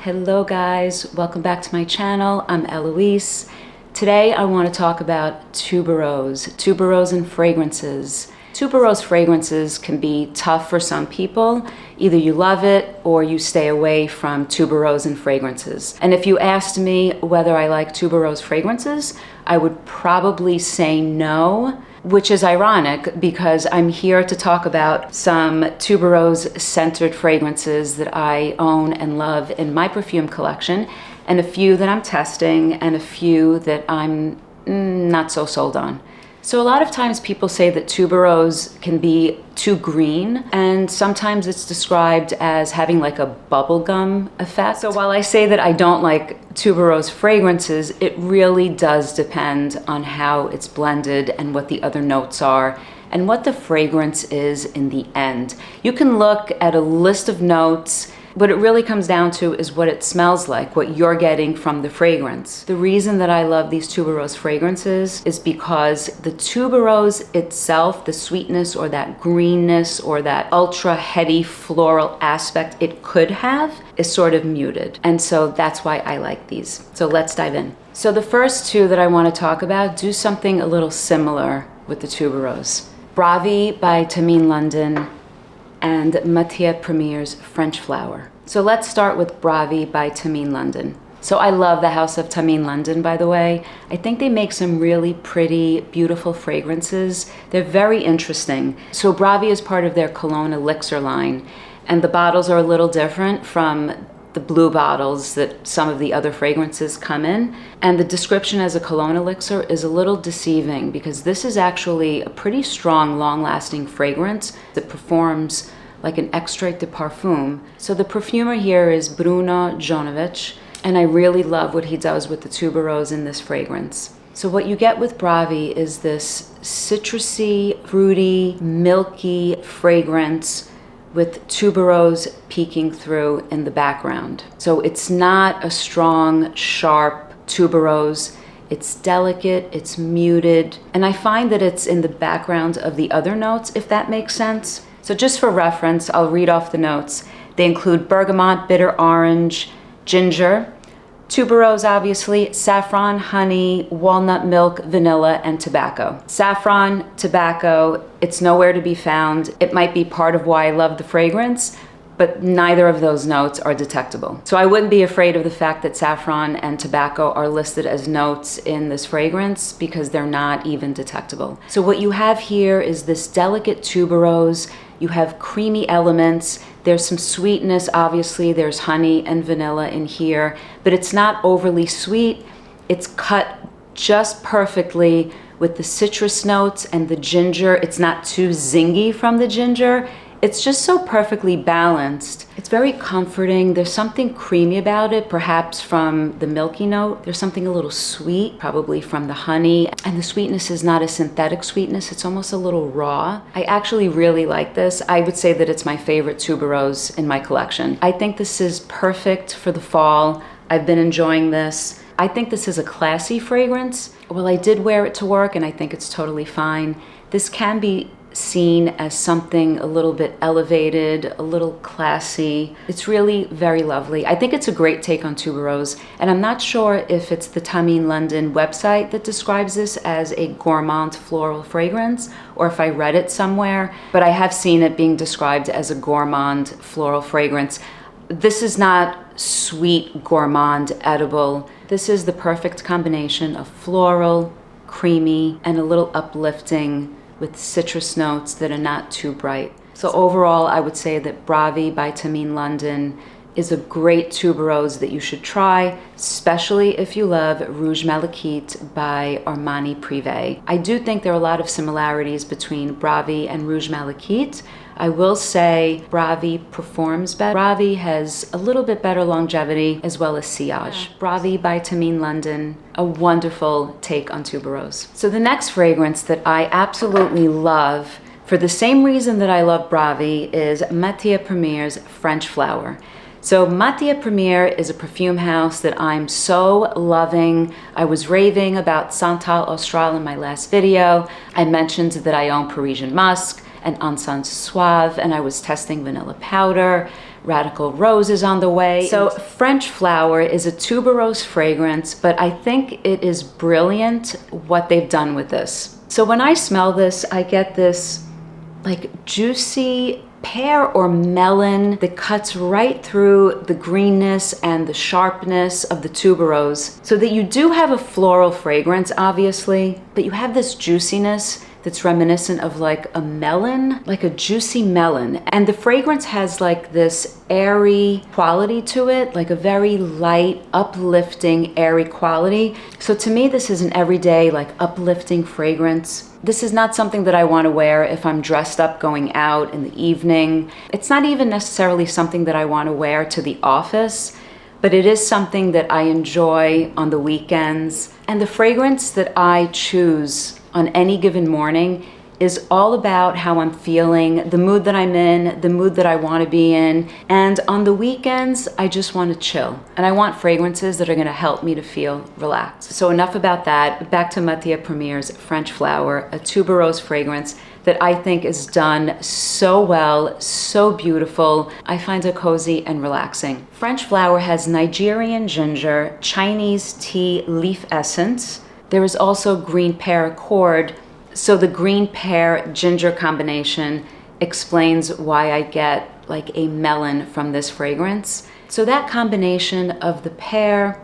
Hello guys, welcome back to my channel. I'm Eloise. Today I want to talk about tuberose and fragrances. Tuberose fragrances can be tough for some people. Either you love it or you stay away from tuberose and fragrances. And if you asked me whether I like tuberose fragrances, I would probably say no, which is ironic because I'm here to talk about some tuberose centered fragrances that I own and love in my perfume collection, and a few that I'm testing and a few that I'm not so sold on. So a lot of times people say that tuberose can be too green, and sometimes it's described as having like a bubblegum effect. So while I say that I don't like tuberose fragrances, it really does depend on how it's blended and what the other notes are and what the fragrance is in the end. You can look at a list of notes. What it really comes down to is what it smells like, what you're getting from the fragrance. The reason that I love these tuberose fragrances is because the tuberose itself, the sweetness or that greenness or that ultra heady floral aspect it could have, is sort of muted. And so that's why I like these. So let's dive in. So the first two that I want to talk about do something a little similar with the tuberose. Bravi by Thameen London and Matiere Premiere's French Flower. So let's start with Bravi by Thameen London. So I love the house of Thameen London, by the way. I think they make some really pretty, beautiful fragrances. They're very interesting. So Bravi is part of their Cologne Elixir line, and the bottles are a little different from the blue bottles that some of the other fragrances come in. And the description as a cologne elixir is a little deceiving because this is actually a pretty strong, long-lasting fragrance that performs like an extrait de parfum. So the perfumer here is Bruno Jonovic, and I really love what he does with the tuberose in this fragrance. So what you get with Bravi is this citrusy, fruity, milky fragrance with tuberose peeking through in the background. So it's not a strong, sharp tuberose. It's delicate, it's muted, and I find that it's in the background of the other notes, if that makes sense. So just for reference, I'll read off the notes. They include bergamot, bitter orange, ginger, tuberose obviously, saffron, honey, walnut milk, vanilla, and tobacco. Saffron, tobacco, it's nowhere to be found. It might be part of why I love the fragrance, but neither of those notes are detectable. So I wouldn't be afraid of the fact that saffron and tobacco are listed as notes in this fragrance because they're not even detectable. So what you have here is this delicate tuberose. You have creamy elements. There's some sweetness, obviously. There's honey and vanilla in here, but it's not overly sweet. It's cut just perfectly with the citrus notes and the ginger. It's not too zingy from the ginger. It's just so perfectly balanced. It's very comforting. There's something creamy about it, perhaps from the milky note. There's something a little sweet, probably from the honey. And the sweetness is not a synthetic sweetness. It's almost a little raw. I actually really like this. I would say that it's my favorite tuberose in my collection. I think this is perfect for the fall. I've been enjoying this. I think this is a classy fragrance. Well, I did wear it to work and I think it's totally fine. This can be seen as something a little bit elevated, a little classy. It's really very lovely. I think it's a great take on tuberose, and I'm not sure if it's the Thameen London website that describes this as a gourmand floral fragrance or if I read it somewhere, but I have seen it being described as a gourmand floral fragrance. This is not sweet, gourmand, edible. This is the perfect combination of floral, creamy, and a little uplifting with citrus notes that are not too bright. So overall, I would say that Bravi by Thameen London is a great tuberose that you should try, especially if you love Rouge Malachite by Armani Prive. I do think there are a lot of similarities between Bravi and Rouge Malachite. I will say Bravi performs better. Bravi has a little bit better longevity as well as sillage. Bravi by Thameen London, a wonderful take on tuberose. So the next fragrance that I absolutely love, for the same reason that I love Bravi, is Matiere Premiere's French Flower. So Matiere Premiere is a perfume house that I'm so loving. I was raving about Santal Astrale in my last video. I mentioned that I own Parisian Musk, and Encens Suave, and I was testing vanilla powder. Radical Rose is on the way. So French Flower is a tuberose fragrance, but I think it is brilliant what they've done with this. So when I smell this, I get this like juicy pear or melon that cuts right through the greenness and the sharpness of the tuberose, so that you do have a floral fragrance, obviously, but you have this juiciness that's reminiscent of like a melon, like a juicy melon. And the fragrance has like this airy quality to it, like a very light, uplifting, airy quality. So to me, this is an everyday, like uplifting fragrance. This is not something that I want to wear if I'm dressed up going out in the evening. It's not even necessarily something that I want to wear to the office, but it is something that I enjoy on the weekends. And the fragrance that I choose on any given morning is all about how I'm feeling, the mood that I'm in, the mood that I want to be in. And on the weekends, I just want to chill. And I want fragrances that are going to help me to feel relaxed. So enough about that. Back to Matiere Premiere's French Flower, a tuberose fragrance that I think is done so well, so beautiful. I find it cozy and relaxing. French Flower has Nigerian ginger, Chinese tea leaf essence. There is also green pear accord. So the green pear ginger combination explains why I get like a melon from this fragrance. So that combination of the pear,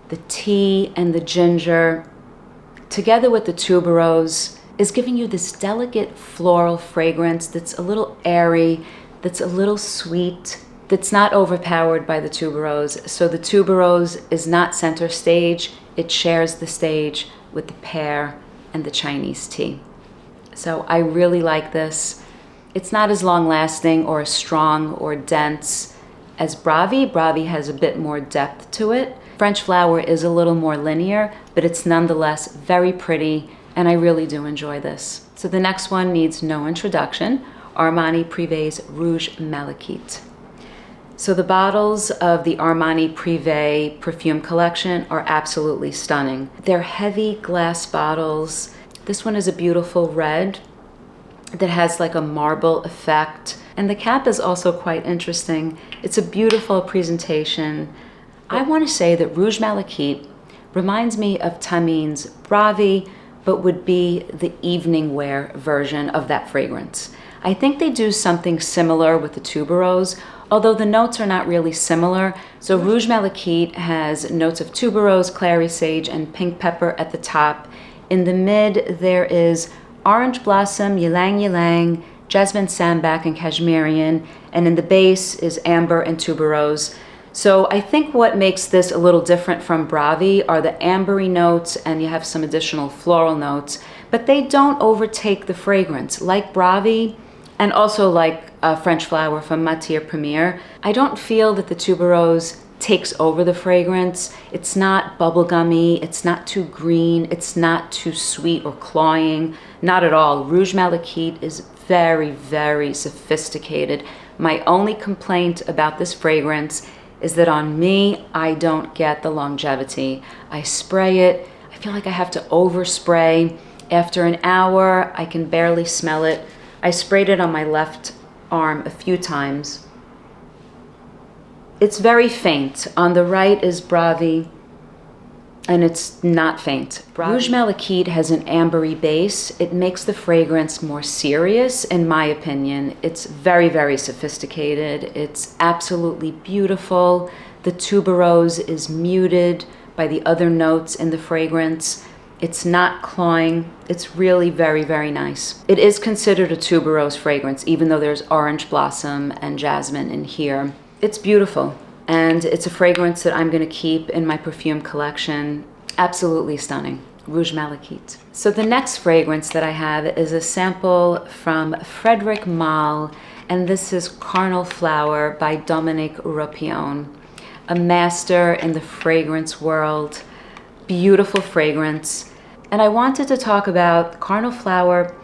the tea, and the ginger, together with the tuberose, is giving you this delicate floral fragrance that's a little airy, that's a little sweet, that's not overpowered by the tuberose. So the tuberose is not center stage. It shares the stage with the pear and the Chinese tea. So I really like this. It's not as long lasting or as strong or dense as Bravi. Bravi has a bit more depth to it. French Flower is a little more linear, but it's nonetheless very pretty, and I really do enjoy this. So the next one needs no introduction, Armani Prive's Rouge Malachite. So the bottles of the Armani Prive perfume collection are absolutely stunning. They're heavy glass bottles. This one is a beautiful red that has like a marble effect. And the cap is also quite interesting. It's a beautiful presentation. I want to say that Rouge Malachite reminds me of Thameen's Bravi, but would be the evening wear version of that fragrance. I think they do something similar with the tuberose, although the notes are not really similar. So Rouge Malachite has notes of tuberose, clary sage, and pink pepper at the top. In the mid, there is orange blossom, ylang ylang, jasmine sambac, and cashmerian. And in the base is amber and tuberose. So I think what makes this a little different from Bravi are the ambery notes, and you have some additional floral notes, but they don't overtake the fragrance. Like Bravi, and also like French Flower from Matiere Premiere, I don't feel that the tuberose takes over the fragrance. It's not bubblegummy, it's not too green, it's not too sweet or cloying, not at all. Rouge Malachite is very, very sophisticated. My only complaint about this fragrance is that on me, I don't get the longevity. I spray it, I feel like I have to overspray. After an hour, I can barely smell it. I sprayed it on my left arm a few times. It's very faint. On the right is Bravi, and it's not faint. Rouge Malachite has an ambery base. It makes the fragrance more serious, in my opinion. It's very, very sophisticated. It's absolutely beautiful. The tuberose is muted by the other notes in the fragrance. It's not cloying. It's really very, very nice. It is considered a tuberose fragrance, even though there's orange blossom and jasmine in here. It's beautiful, and it's a fragrance that I'm gonna keep in my perfume collection. Absolutely stunning. Rouge Malachite. So the next fragrance that I have is a sample from Frederic Ma, and this is Carnal Flower by Dominique Ropion, a master in the fragrance world. Beautiful fragrance. And I wanted to talk about Carnal Flower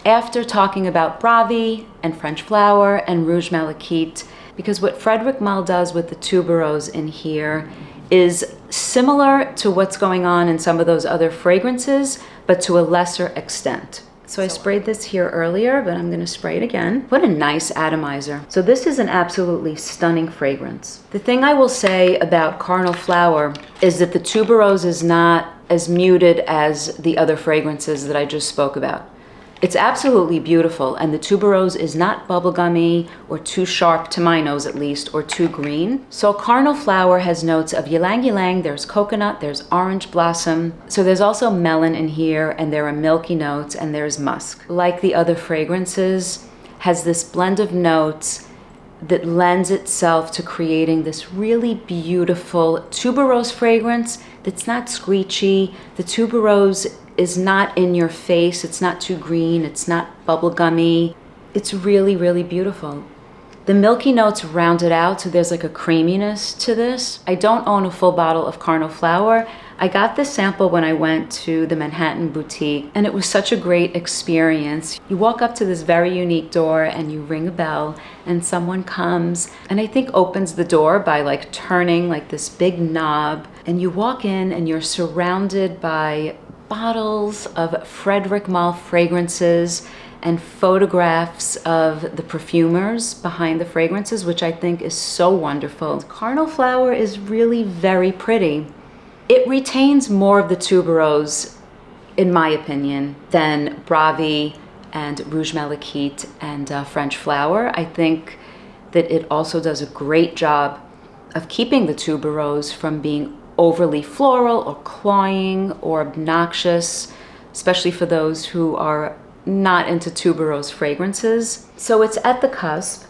after talking about Bravi and French Flower and Rouge Malachite, because what Frederic Ma does with the tuberose in here is similar to what's going on in some of those other fragrances, but to a lesser extent. So I sprayed this here earlier, but I'm gonna spray it again. What a nice atomizer. So this is an absolutely stunning fragrance. The thing I will say about Carnal Flower is that the tuberose is not as muted as the other fragrances that I just spoke about. It's absolutely beautiful, and the tuberose is not bubblegummy or too sharp, to my nose at least, or too green. So Carnal Flower has notes of ylang ylang, there's coconut, there's orange blossom. So there's also melon in here, and there are milky notes, and there's musk. Like the other fragrances, has this blend of notes that lends itself to creating this really beautiful tuberose fragrance that's not screechy. The tuberose is not in your face, it's not too green, it's not bubblegummy. It's really, really beautiful. The milky notes round it out, so there's like a creaminess to this. I don't own a full bottle of Carnal Flower. I got this sample when I went to the Manhattan boutique, and it was such a great experience. You walk up to this very unique door and you ring a bell, and someone comes and I think opens the door by like turning like this big knob, and you walk in and you're surrounded by bottles of Frederic Ma fragrances and photographs of the perfumers behind the fragrances, which I think is so wonderful. Carnal Flower is really very pretty. It retains more of the tuberose, in my opinion, than Bravi and Rouge Malachite and French Flower. I think that it also does a great job of keeping the tuberose from being overly floral or cloying or obnoxious, especially for those who are not into tuberose fragrances. So it's at the cusp.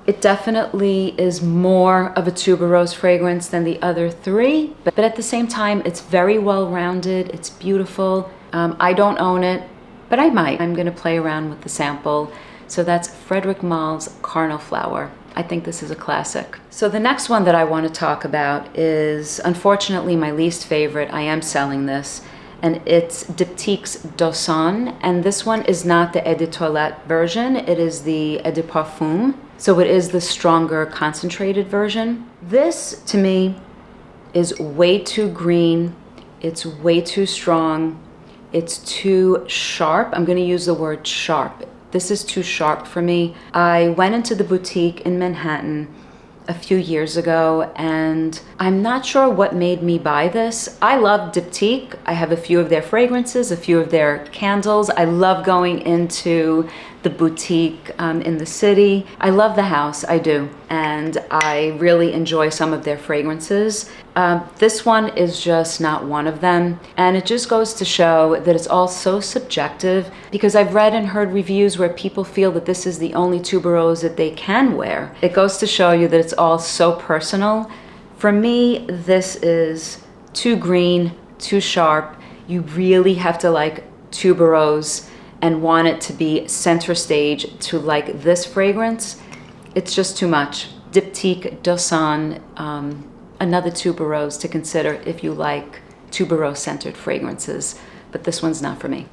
It definitely is more of a tuberose fragrance than the other three, but at the same time, it's very well-rounded, it's beautiful. I don't own it, but I might. I'm gonna play around with the sample. So that's Frederic Ma's Carnal Flower. I think this is a classic. So the next one that I want to talk about is unfortunately my least favorite. I am selling this, and it's Diptyque's Doson, and this one is not the Eau de Toilette version, it is the Eau de Parfum. So it is the stronger concentrated version. This to me is way too green, it's way too strong, it's too sharp. I'm gonna use the word sharp. This is too sharp for me. I went into the boutique in Manhattan a few years ago, and I'm not sure what made me buy this. I love Diptyque. I have a few of their fragrances, a few of their candles. I love going into the boutique in the city. I love the house, I do. And I really enjoy some of their fragrances. This one is just not one of them. And it just goes to show that it's all so subjective, because I've read and heard reviews where people feel that this is the only tuberose that they can wear. It goes to show you that it's all so personal. For me, this is too green, too sharp. You really have to like tuberose and want it to be center stage to like this fragrance. It's just too much. Diptyque, Doson, another tuberose to consider if you like tuberose-centered fragrances, but this one's not for me.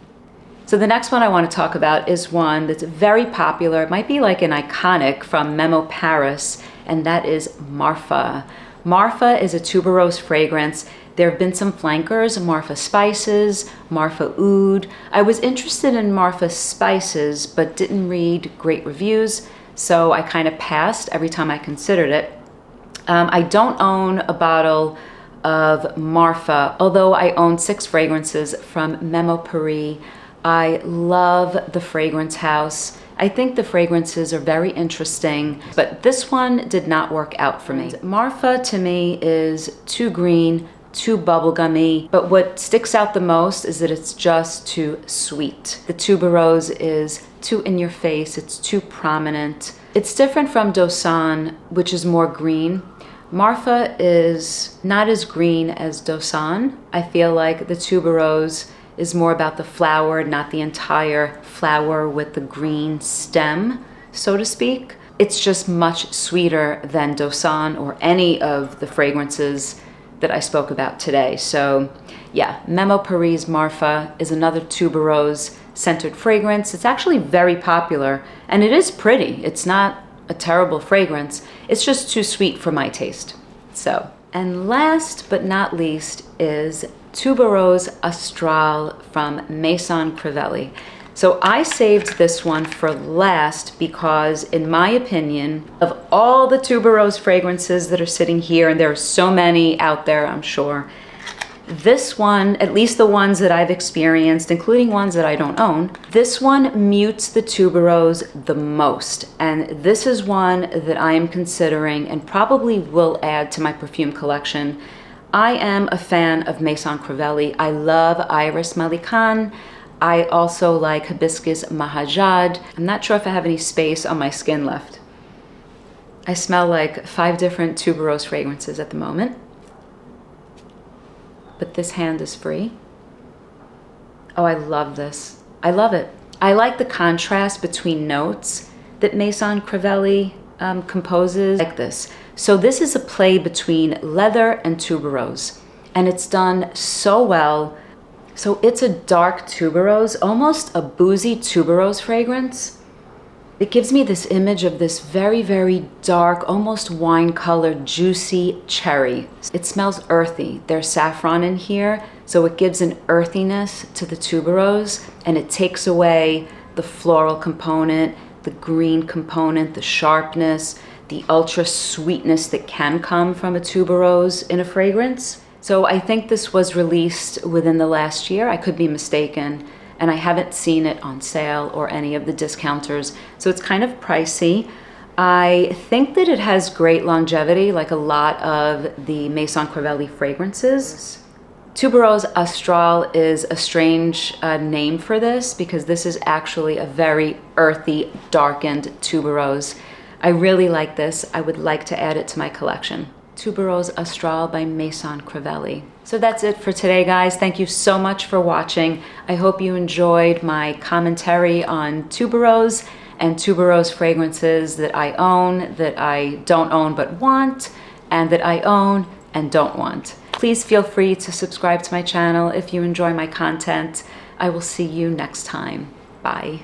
So the next one I want to talk about is one that's very popular. It might be like an iconic from Memo Paris, and that is Marfa. Marfa is a tuberose fragrance. There have been some flankers, Marfa Spices, Marfa Oud. I was interested in Marfa Spices, but didn't read great reviews, so I kind of passed every time I considered it. I don't own a bottle of Marfa, although I own 6 fragrances from Memo Paris. I love the fragrance house. I think the fragrances are very interesting, but this one did not work out for me. Marfa to me is too green, too bubblegummy, but what sticks out the most is that it's just too sweet. The tuberose is too in your face, it's too prominent. It's different from Doson, which is more green. Marfa is not as green as Doson. I feel like the tuberose is more about the flower, not the entire flower with the green stem, so to speak. It's just much sweeter than Doson or any of the fragrances that I spoke about today. So yeah, Memo Paris Marfa is another tuberose scented fragrance. It's actually very popular, and it is pretty. It's not a terrible fragrance. It's just too sweet for my taste. So, and last but not least is Tuberose Astrale from Maison Crivelli. So I saved this one for last because, in my opinion, of all the tuberose fragrances that are sitting here, and there are so many out there, I'm sure, this one, at least the ones that I've experienced, including ones that I don't own, this one mutes the tuberose the most. And this is one that I am considering and probably will add to my perfume collection. I am a fan of Maison Crivelli. I love Iris Malikan. I also like Hibiscus Mahajad. I'm not sure if I have any space on my skin left. I smell like 5 different tuberose fragrances at the moment. But this hand is free. Oh, I love this. I love it. I like the contrast between notes that Maison Crivelli composes like this. So this is a play between leather and tuberose, and it's done so well. So it's a dark tuberose, almost a boozy tuberose fragrance. It gives me this image of this very, very dark, almost wine-colored, juicy cherry. It smells earthy. There's saffron in here, so it gives an earthiness to the tuberose, and it takes away the floral component, the green component, the sharpness, the ultra sweetness that can come from a tuberose in a fragrance. So I think this was released within the last year. I could be mistaken. And I haven't seen it on sale or any of the discounters, so it's kind of pricey. I think that it has great longevity, like a lot of the Maison Crivelli fragrances. Tuberose Astrale is a strange name for this because this is actually a very earthy, darkened tuberose. I really like this. I would like to add it to my collection. Tuberose Astrale by Maison Crivelli. So that's it for today, guys. Thank you so much for watching. I hope you enjoyed my commentary on tuberose and tuberose fragrances that I own, that I don't own but want, and that I own and don't want. Please feel free to subscribe to my channel if you enjoy my content. I will see you next time. Bye.